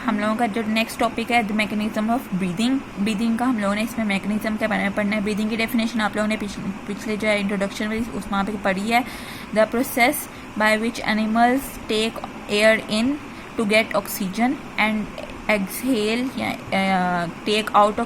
हम लोगों का जो नेक्स्ट टॉपिक है the mechanism of breathing. Breathing का हम लोगों ने इसमें मैकेनिज्म के बारे में पढ़ना है। ब्रीदिंग की डेफिनेशन आप लोगों ने पिछले जो है इंट्रोडक्शन में उस वहाँ पे पढ़ी है। The process by which animals take air in to get oxygen and exhale या take out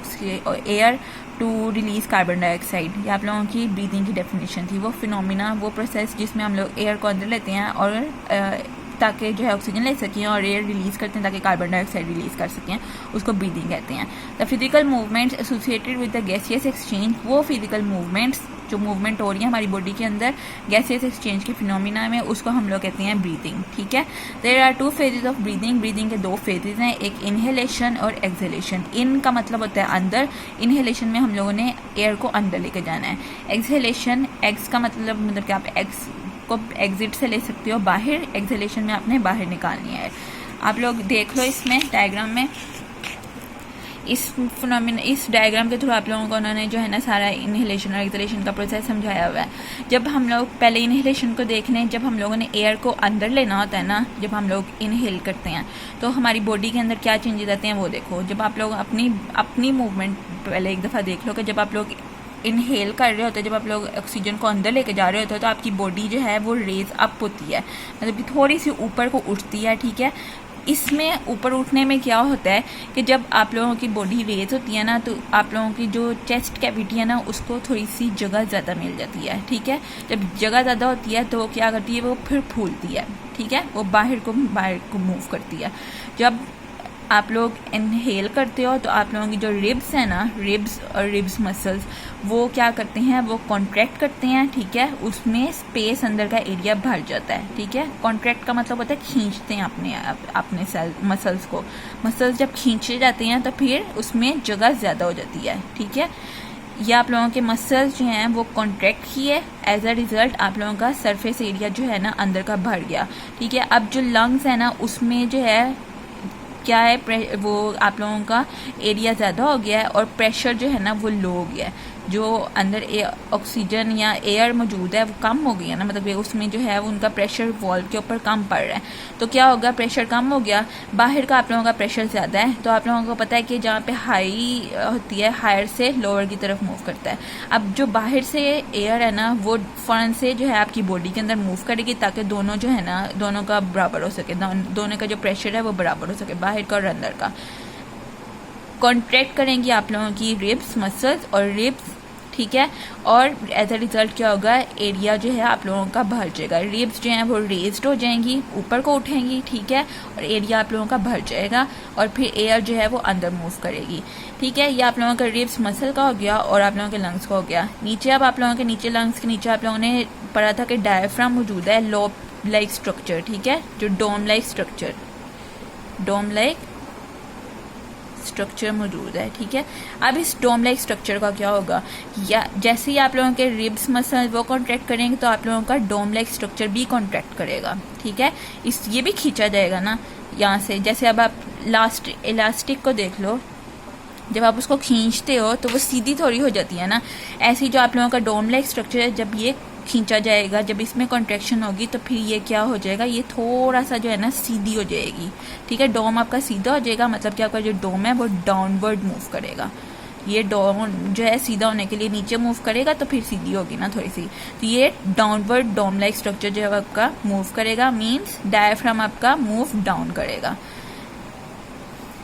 air to release carbon dioxide. ये आप लोगों की ब्रीदिंग की डेफिनेशन थी। वो फिनोमिना, वो प्रोसेस जिसमें हम लोग एयर को अंदर लेते हैं और ताकि जो है ऑक्सीजन ले सकें और एयर रिलीज करते हैं ताकि कार्बन डाइऑक्साइड रिलीज कर सकें, उसको ब्रीदिंग कहते हैं। The physical movements associated with the gaseous exchange, वो फिजिकल मूवमेंट्स जो मूवमेंट हो रही है हमारी बॉडी के अंदर गैसियस एक्सचेंज के फिनोमिना में, उसको हम लोग कहते हैं ब्रीदिंग। ठीक है, there are 2 phases of breathing. Breathing के 2 फेजेज हैं, एक इनहेलेशन और एक्सहेलेशन। इन का मतलब होता है अंदर, इनहेलेशन में हम लोगों ने एयर को अंदर लेके जाना है। एक्सहेलेशन, एक्स का मतलब कि आप एक्स को एग्जिट से ले सकते हो बाहर, एक्सहेलेशन में आपने बाहर निकालनी है। आप लोग देख लो इसमें डायग्राम में, इस डायग्राम के थ्रू आप लोगों को उन्होंने जो है ना सारा इनहेलेशन और एक्सहेलेशन का प्रोसेस समझाया हुआ है। जब हम लोग पहले इनहेलेशन को देख लें, जब हम लोगों ने एयर को अंदर लेना होता है ना, जब हम लोग इनहेल करते हैं तो हमारी बॉडी के अंदर क्या चेंजेस आते हैं वो देखो। जब आप लोग अपनी मूवमेंट पहले एक दफ़ा देख लो कि जब आप लोग इनहेल कर रहे होते हैं, जब आप लोग ऑक्सीजन को अंदर लेके जा रहे होते हैं तो आपकी बॉडी जो है वो रेज अप होती है, मतलब कि थोड़ी सी ऊपर को उठती है। ठीक है, इसमें ऊपर उठने में क्या होता है कि जब आप लोगों की बॉडी रेज होती है ना तो आप लोगों की जो चेस्ट कैविटी है ना उसको थोड़ी सी जगह ज़्यादा मिल जाती है। ठीक है, जब जगह ज़्यादा होती है तो वो क्या करती है, वो फिर फूलती है। ठीक है, वो बाहर को मूव करती है। जब आप लोग इनहेल करते हो तो आप लोगों की जो रिब्स है ना, रिब्स और रिब्स मसल्स, वो क्या करते हैं, वो कॉन्ट्रैक्ट करते हैं। ठीक है, उसमें स्पेस अंदर का एरिया भर जाता है। ठीक है, कॉन्ट्रैक्ट का मतलब होता है खींचते हैं अपने मसल्स को। मसल्स जब खींचे जाते हैं तो फिर उसमें जगह ज़्यादा हो जाती है। ठीक है, ये आप लोगों के मसल्स जो हैं वो कॉन्ट्रैक्ट किए, एज अ रिजल्ट आप लोगों का सरफेस एरिया जो है ना अंदर का भर गया। ठीक है, अब जो लंग्स है ना उसमें जो है क्या है, वो आप लोगों का एरिया ज़्यादा हो गया है और प्रेशर जो है ना वो लो हो गया है। जो अंदर ऑक्सीजन या एयर मौजूद है वो कम हो गई है ना, मतलब उसमें जो है वो उनका प्रेशर वॉल्व के ऊपर कम पड़ रहा है। तो क्या होगा, प्रेशर कम हो गया, बाहर का आप लोगों का प्रेशर ज़्यादा है। तो आप लोगों को पता है कि जहाँ पे हाई होती है, हायर से लोअर की तरफ मूव करता है। अब जो बाहर से एयर है ना वो फ़ौरन से जो है आपकी बॉडी के अंदर मूव करेगी ताकि दोनों जो है ना दोनों का बराबर हो सके, दोनों का जो प्रेशर है वो बराबर हो सके, बाहर का और अंदर का। कॉन्ट्रैक्ट करेंगी आप लोगों की रिब्स मसल्स और रिब्स। ठीक है, और एज अ रिजल्ट क्या होगा, एरिया जो है आप लोगों का भर जाएगा। रिब्स जो हैं वो रेज्ड हो जाएंगी, ऊपर को उठेंगी। ठीक है, और एरिया आप लोगों का भर जाएगा और फिर एयर जो है वो अंदर मूव करेगी। ठीक है, ये आप लोगों का रिब्स मसल का हो गया और आप लोगों के लंग्स का हो गया। नीचे अब आप लोगों के नीचे लंग्स के नीचे आप लोगों ने पढ़ा था कि डायफ्राम मौजूद है, लोब लाइक स्ट्रक्चर। ठीक है, जो डोम लाइक स्ट्रक्चर मौजूद है। ठीक है, अब इस डोम लाइक स्ट्रक्चर का क्या होगा, या जैसे ही आप लोगों के रिब्स मसल वो कॉन्ट्रैक्ट करेंगे तो आप लोगों का डोम लाइक स्ट्रक्चर भी कॉन्ट्रैक्ट करेगा। ठीक है, ये भी खींचा जाएगा ना यहाँ से। जैसे अब आप लास्ट इलास्टिक को देख लो, जब आप उसको खींचते हो तो वो सीधी थोड़ी हो जाती है ना, ऐसे ही जो आप लोगों का डोम लाइक स्ट्रक्चर है, जब ये खींचा जाएगा, जब इसमें कॉन्ट्रैक्शन होगी तो फिर ये क्या हो जाएगा, ये थोड़ा सा जो है ना सीधी हो जाएगी। ठीक है, डोम आपका सीधा हो जाएगा, मतलब कि आपका जो डोम है वो डाउनवर्ड मूव करेगा। ये डोम जो है सीधा होने के लिए नीचे मूव करेगा तो फिर सीधी होगी ना थोड़ी सी, तो ये डाउनवर्ड डोम लाइक स्ट्रक्चर जो है आपका मूव करेगा, मीन्स डायफ्राम आपका मूव डाउन करेगा।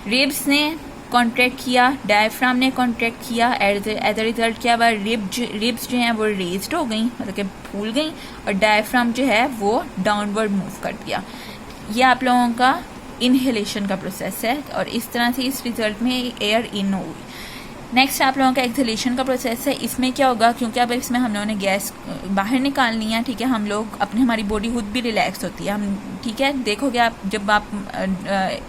रिब्स ने कॉन्ट्रैक्ट किया, डायफ्राम ने कॉन्ट्रैक्ट किया, एज अ रिजल्ट क्या हुआ, रिब्स जो हैं वो रेज्ड हो गई, मतलब कि फूल गई, और डायफ्राम जो है वो डाउनवर्ड मूव कर दिया। ये आप लोगों का इनहेलेशन का प्रोसेस है और इस तरह से इस रिजल्ट में एयर इन हो गई। नेक्स्ट आप लोगों का एक्सहेलेशन का प्रोसेस है। इसमें क्या होगा, क्योंकि अब इसमें हम लोगों ने गैस बाहर निकालनी है। ठीक है, हम लोग हमारी बॉडी खुद भी रिलैक्स होती है। हम ठीक है, देखोगे आप जब आप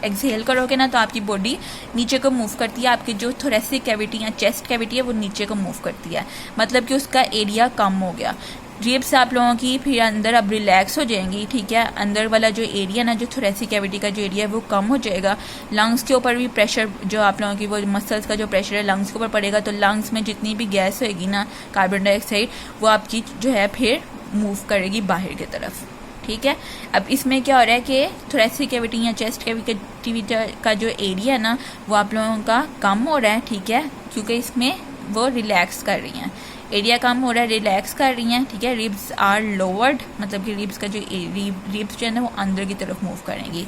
एक्सहेल करोगे ना तो आपकी बॉडी नीचे को मूव करती है, आपकी जो थोरेसिक कैविटी या चेस्ट कैविटी है वो नीचे को मूव करती है, मतलब कि उसका एरिया कम हो गया। रिब्स आप लोगों की फिर अंदर अब रिलैक्स हो जाएंगी। ठीक है, अंदर वाला जो एरिया ना, जो थोरेसिक कैविटी का जो एरिया है वो कम हो जाएगा। लंग्स के ऊपर भी प्रेशर, जो आप लोगों की वो मसल्स का जो प्रेशर है लंग्स के ऊपर पड़ेगा, तो लंग्स में जितनी भी गैस होगी ना, कार्बन डाइऑक्साइड, वो आपकी जो है फिर मूव करेगी बाहर की तरफ। ठीक है। अब इसमें क्या हो रहा है कि थोरेसिक कैविटी या चेस्ट कैविटी का जो एरिया है ना वो आप लोगों का कम हो रहा है, ठीक है, क्योंकि इसमें वो रिलैक्स कर रही हैं, एरिया कम हो रहा है, रिलैक्स कर रही हैं, ठीक है। रिब्स आर लोवर्ड, मतलब कि रिब्स का जो रिब्स जो है ना वो अंदर की तरफ मूव करेंगी।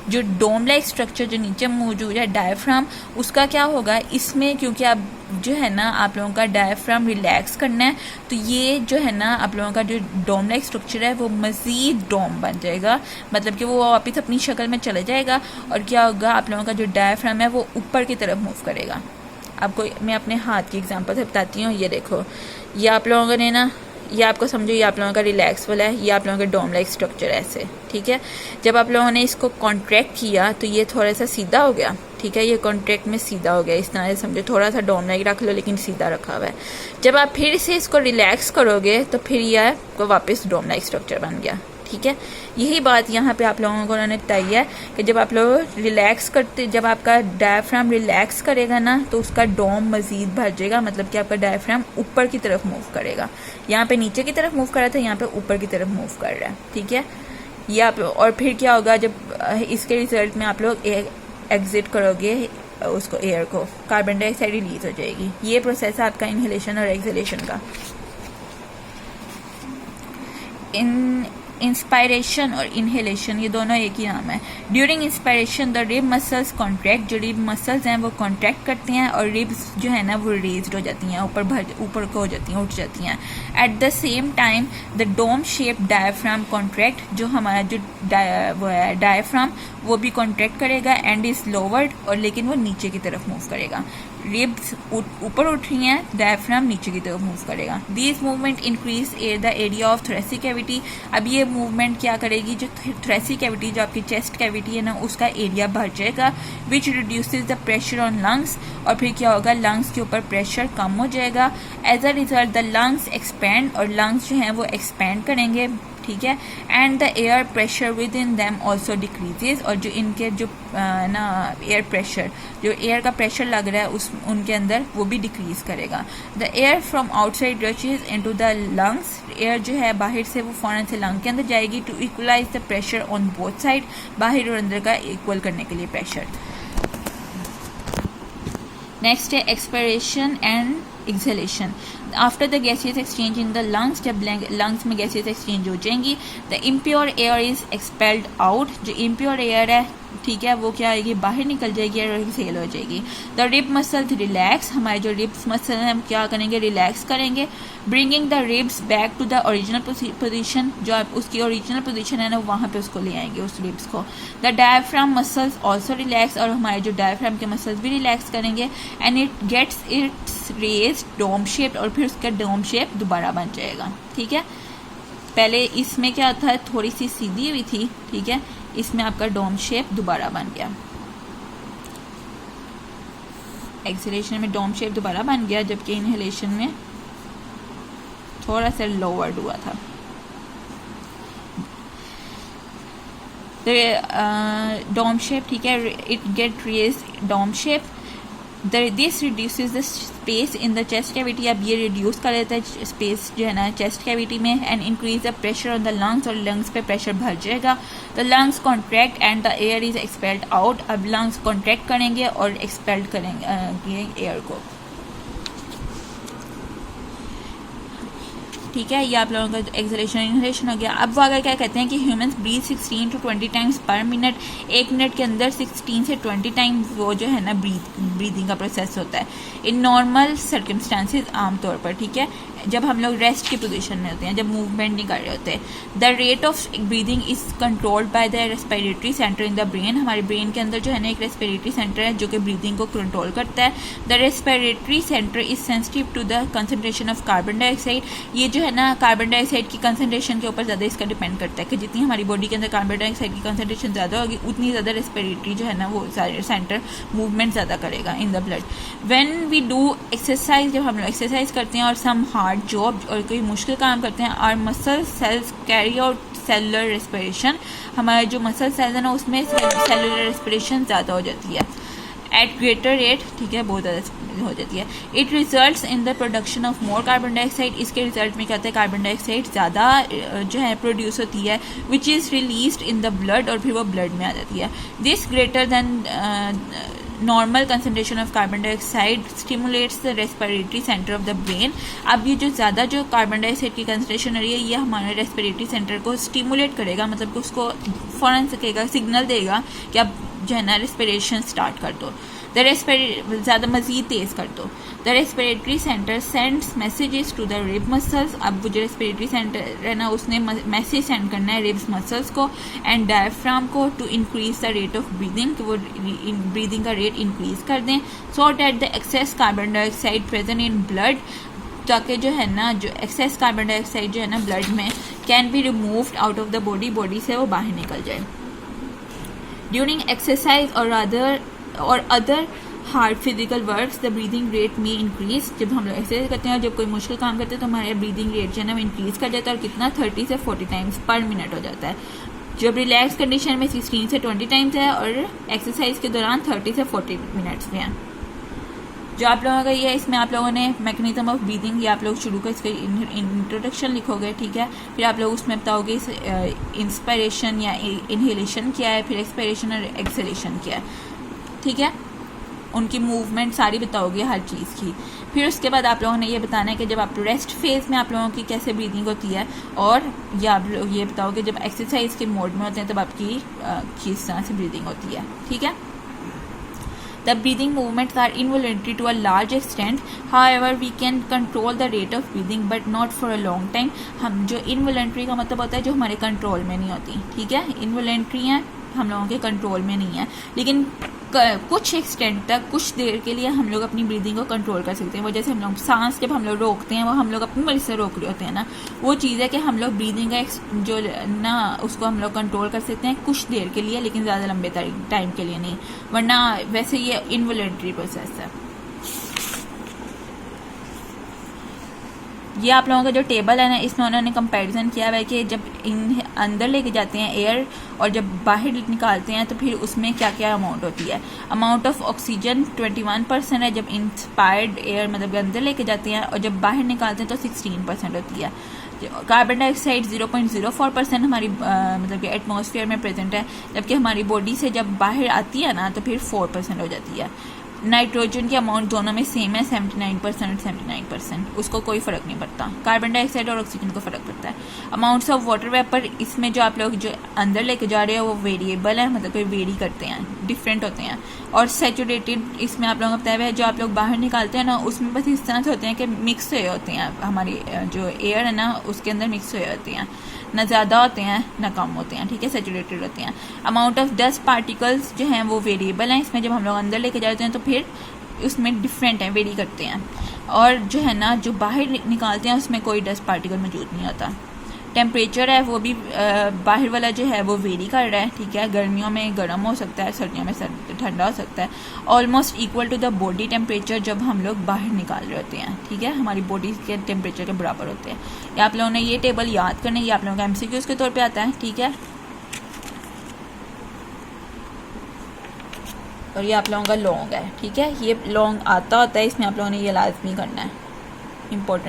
जो डोम लाइक स्ट्रक्चर जो नीचे मौजूद है डायफ्राम, उसका क्या होगा इसमें, क्योंकि अब जो है ना आप लोगों का डायफ्राम रिलैक्स करना है, तो ये जो है ना आप लोगों का जो डोम लाइक स्ट्रक्चर है वो मज़ीद डोम बन जाएगा, मतलब कि वो वापस अपनी शक्ल में चले जाएगा। और क्या होगा, आप लोगों का जो डायफ्राम है वो ऊपर की तरफ मूव करेगा। आपको मैं अपने हाथ की एग्जांपल से बताती हूँ। ये देखो, ये आप लोगों ने ना, ये आपको समझो, ये आप लोगों का रिलैक्स वाला है, ये आप लोगों का डोम लाइक स्ट्रक्चर ऐसे, ठीक है। जब आप लोगों ने इसको कॉन्ट्रैक्ट किया तो ये थोड़ा सा सीधा हो गया, ठीक है, ये कॉन्ट्रैक्ट में सीधा हो गया, इस तरह से समझो, थोड़ा सा डोम लाइक रख लो लेकिन सीधा रखा हुआ है। जब आप फिर से इसको रिलैक्स करोगे तो फिर यह वापस डोम लाइक स्ट्रक्चर बन गया, ठीक है। यही बात यहाँ पे आप लोगों को उन्होंने बताई है कि जब आप लोग रिलैक्स करते, जब आपका डायफ्राम रिलैक्स करेगा ना तो उसका डोम मजीद भर जाएगा, मतलब कि आपका डायफ्राम ऊपर की तरफ मूव करेगा। यहाँ पे नीचे की तरफ मूव कर रहा था, यहाँ पे ऊपर की तरफ मूव कर रहा है, ठीक है। ये आप, और फिर क्या होगा, जब इसके रिजल्ट में आप लोग एग्जिट करोगे उसको, एयर को, कार्बन डाइऑक्साइड रिलीज हो जाएगी। ये प्रोसेस है आपका इनहेलेशन और एक्सहेलेशन का। इंस्पायरेशन और इनहेलेशन ये दोनों एक ही नाम है। During inspiration the rib muscles contract, जो रिब मसल्स हैं वो कॉन्ट्रैक्ट करती हैं और रिब्स जो है ना वो रेज्ड हो जाती हैं, ऊपर को हो जाती हैं, उठ जाती हैं। At the same time the dome shape diaphragm contract, जो हमारा जो वो है डायफ्राम वो भी कॉन्ट्रैक्ट करेगा एंड इज लोवर्ड, और लेकिन वो नीचे की तरफ मूव करेगा। रिब्स ऊपर उठ रही हैं, डायफ्राम नीचे की तरफ मूव करेगा। This movement increase the area of thoracic cavity. अब ये मूवमेंट क्या करेगी, जो थोरेसिक कैविटी, जो आपकी चेस्ट कैविटी है ना, उसका एरिया बढ़ जाएगा, which reduces the pressure on lungs, और फिर क्या होगा, लंग्स के ऊपर प्रेशर कम हो जाएगा। As a result the lungs expand, और लंग्स जो हैं वो एक्सपैंड करेंगे, ठीक है। And the air pressure within them also decreases, और जो इनके जो ना एयर प्रेशर, जो एयर का प्रेशर लग रहा है उस उनके अंदर, वो भी डिक्रीज करेगा। The air from outside rushes into the lungs, air जो है बाहर से वो फौरन से लंग के अंदर जाएगी to equalise the pressure on both side, बाहर और अंदर का इक्वल करने के लिए प्रेशर। नेक्स्ट है expiration and exhalation. After the gases exchange in the lungs, जब लंग्स में गैसेस एक्सचेंज हो जाएंगी, the impure air is expelled out, जो इम्प्योर एयर है, ठीक है, वो क्या आएगी, बाहर निकल जाएगी और एक्सहेल हो जाएगी। द रिब मसल्स रिलैक्स, हमारे जो रिब्स मसल हैं हम क्या करेंगे, रिलैक्स करेंगे, bringing the ribs back to the original position, जो आप उसकी ओरिजिनल पोजीशन है ना वहाँ पे उसको ले आएंगे उस रिब्स को। The diaphragm muscles also relax, और हमारे जो डायफ्राम के मसल्स भी रिलैक्स करेंगे, and it gets its raise dome shape, और फिर उसका डोम शेप दोबारा बन जाएगा, ठीक है। पहले इसमें क्या था, थोड़ी सी सीधी हुई थी, ठीक है, इसमें आपका डोम शेप दोबारा बन गया। एक्सहेलेशन में डोम शेप दोबारा बन गया, जबकि इनहेलेशन में थोड़ा सा लोवर्ड हुआ था। डोम शेप, ठीक है, it get raise dome shape. This reduces the space in the chest cavity, अब ये रिड्यूस कर देता है स्पेस जो है ना चेस्ट कैविटी में, and increase the pressure on the lungs, और लंग्स पे प्रेशर भर जाएगा। The lungs contract and the air is expelled out, अब लंग्स कॉन्ट्रैक्ट करेंगे और एक्सपेल्ड करेंगे एयर को, ठीक है। ये आप लोगों का एक्सहेलेशन इनहेलेशन हो गया। अब वो अगर क्या कहते हैं कि humans breathe 16 to 20 times per minute, एक मिनट के अंदर 16 से 20 टाइम वो जो है ना ब्रीदिंग का प्रोसेस होता है इन नॉर्मल सर्कमस्टांसिस, आमतौर पर, ठीक है, जब हम लोग रेस्ट की पोजीशन में होते हैं, जब मूवमेंट नहीं कर रहे होते। The rate of breathing is controlled by the respiratory centre in the brain, हमारे ब्रेन के अंदर जो है ना एक रेस्पिरेटरी सेंटर है जो कि ब्रीदिंग को कंट्रोल करता है। The respiratory centre is sensitive to the concentration of carbon dioxide, ये जो है ना कार्बन डाइऑक्साइड की कंसनट्रेशन के ऊपर ज़्यादा इसका डिपेंड करता है कि जितनी हमारी बॉडी के अंदर कार्बन डाइऑक्साइड की कंसनट्रेशन ज़्यादा होगी उतनी ज़्यादा रेस्पिरेटरी जो है ना वो सेंटर मूवमेंट ज़्यादा करेगा in the blood. When we do exercise, जब हम लोग एक्सरसाइज करते हैं और सम हार्ड जॉब और कोई मुश्किल काम करते हैं, our muscle cells carry out cellular respiration, हमारे जो मसल सेल्स है ना उसमें सेलुलर रेस्पिरेशन ज़्यादा हो जाती है। एट ग्रेटर रेट, ठीक है, बहुत ज़्यादा हो जाती है। It results in the production of more carbon dioxide, इसके रिजल्ट में क्या होता है, कार्बन डाइऑक्साइड ज़्यादा जो है प्रोड्यूस होती है, which is released in the blood, और फिर वो ब्लड में आ जाती है। This greater than normal concentration of carbon dioxide stimulates the respiratory centre of the brain. अब ये जो ज़्यादा जो कार्बन डाइऑक्साइड की कंसनट्रेशन हो रही है, ये हमारे रेस्पिरेटरी सेंटर को स्टिमुलेट करेगा, मतलब कि उसको फ़ौरन सकेगा, सिग्नल देगा कि अब जो है ना रेस्पिरेशन स्टार्ट कर दो, ज़्यादा मज़ीद तेज़ कर दो। The respiratory centre sends messages to the rib muscles. अब वो जो रेस्पिरेटरी सेंटर है ना, उसने मैसेज सेंड करना है रिब्स मसल्स को एंड डायफ्राम को to increase the rate of breathing, तो वो ब्रीदिंग का रेट इंक्रीज कर दें। So that the excess carbon dioxide present in blood, ताकि जो है ना जो एक्सेस कार्बन डाइऑक्साइड जो है ना ब्लड में can be removed out of the body, body से वो बाहर निकल जाए। ड्यूरिंग एक्सरसाइज और other hard physical works the breathing rate में इंक्रीज। जब हम लोग एक्सरसाइज करते हैं और जब कोई मुश्किल काम करते हैं तो हमारे ब्रीदिंग रेट जो है ना वो इंक्रीज कर जाता है, और कितना 30 से 40 टाइम्स पर मिनट हो जाता है। जब रिलैक्स कंडीशन में 16 से 20 टाइम्स है, और एक्सरसाइज के दौरान 30 से 40 मिनट्स में है। जो आप लोगों का ये है, इसमें आप लोगों ने मैकेनिज्म ऑफ ब्रीदिंग, ये आप लोग शुरू का इसका इंट्रोडक्शन लिखोगे, ठीक है। फिर आप लोग उसमें बताओगे इंस्पायरेशन या इनहेलेशन क्या है, फिर एक्सपायरेशन और एक्सलेशन क्या है, ठीक है। उनकी मूवमेंट सारी बताओगे हर चीज़ की। फिर उसके बाद आप लोगों ने ये बताना है कि जब आप रेस्ट फेज में आप लोगों की कैसे ब्रीदिंग होती है, और ये आप लोग ये बताओगे जब एक्सरसाइज के मोड में होते हैं तब आपकी किस तरह से ब्रीदिंग होती है, ठीक है। The breathing movements are involuntary to a large extent. However, we can control the rate of breathing, but not for a long time. हम जो involuntary का मतलब होता है जो हमारे कंट्रोल में नहीं होती, ठीक है। involuntary है, हम लोगों के कंट्रोल में नहीं है, लेकिन कुछ एक्सटेंट तक, कुछ देर के लिए हम लोग अपनी ब्रीदिंग को कंट्रोल कर सकते हैं। वो जैसे हम लोग सांस जब हम लोग रोकते हैं, वो हम लोग अपनी मर्जी से रोक रहे होते हैं ना, वो चीज़ है कि हम लोग ब्रीदिंग का जो ना उसको हम लोग कंट्रोल कर सकते हैं कुछ देर के लिए, लेकिन ज़्यादा लंबे टाइम के लिए नहीं, वरना वैसे ये इनवॉलंटरी प्रोसेस है। ये आप लोगों का जो टेबल है ना, इसमें उन्होंने कंपैरिजन किया हुआ है कि जब इन अंदर लेके जाते हैं एयर और जब बाहर निकालते हैं तो फिर उसमें क्या क्या अमाउंट होती है। अमाउंट ऑफ ऑक्सीजन 21% है जब इंस्पायर्ड एयर मतलब अंदर लेके जाते हैं, और जब बाहर निकालते हैं तो 16% होती है। कार्बन डाइऑक्साइड 0.04% हमारी मतलब कि एटमॉस्फेयर में प्रेजेंट है, जबकि हमारी बॉडी से जब बाहर आती है ना तो फिर 4% हो जाती है। नाइट्रोजन की अमाउंट दोनों में सेम है, 79% 79%, उसको कोई फ़र्क नहीं पड़ता। कार्बन डाइऑक्साइड और ऑक्सीजन को फ़र्क पड़ता है। अमाउंट्स ऑफ वाटर वेपर, इसमें जो आप लोग जो अंदर लेके जा रहे हो वो वेरिएबल है, मतलब कोई वेरी करते हैं, डिफरेंट होते हैं। और सैचुरेटेड, इसमें आप लोगों को बताया हुआ है जो आप लोग बाहर निकालते हैं ना, उसमें बस इस तरह से होते हैं कि मिक्स हुए होते हैं, हमारी जो एयर है ना उसके अंदर मिक्स हुए होते हैं, ना ज़्यादा होते हैं ना कम होते हैं, ठीक है, सैचुरेटेड होते हैं। अमाउंट ऑफ डस्ट पार्टिकल्स जो हैं वो वेरिएबल हैं, इसमें जब हम लोग अंदर लेके जाते हैं तो फिर उसमें डिफरेंट हैं, वेरी करते हैं। और जो है ना जो बाहर निकालते हैं उसमें कोई डस्ट पार्टिकल मौजूद नहीं होता। टेम्परेचर है वो भी बाहर वाला जो है वो वेरी कर रहा है, ठीक है, गर्मियों में गर्म हो सकता है, सर्दियों में ठंडा हो सकता है। Almost equal to the body temperature जब हम लोग बाहर निकाल रहे होते हैं, ठीक है, हमारी बॉडी के टेम्परेचर के बराबर होते हैं। ये आप लोगों ने ये टेबल याद करना है, ये आप लोगों का MCQs के तौर पे आता है, ठीक है। और ये आप लोगों का लॉन्ग है, ठीक है, ये लॉन्ग आता होता है, इसमें आप लोगों ने ये लाजमी करना है, इम्पोर्टेंट।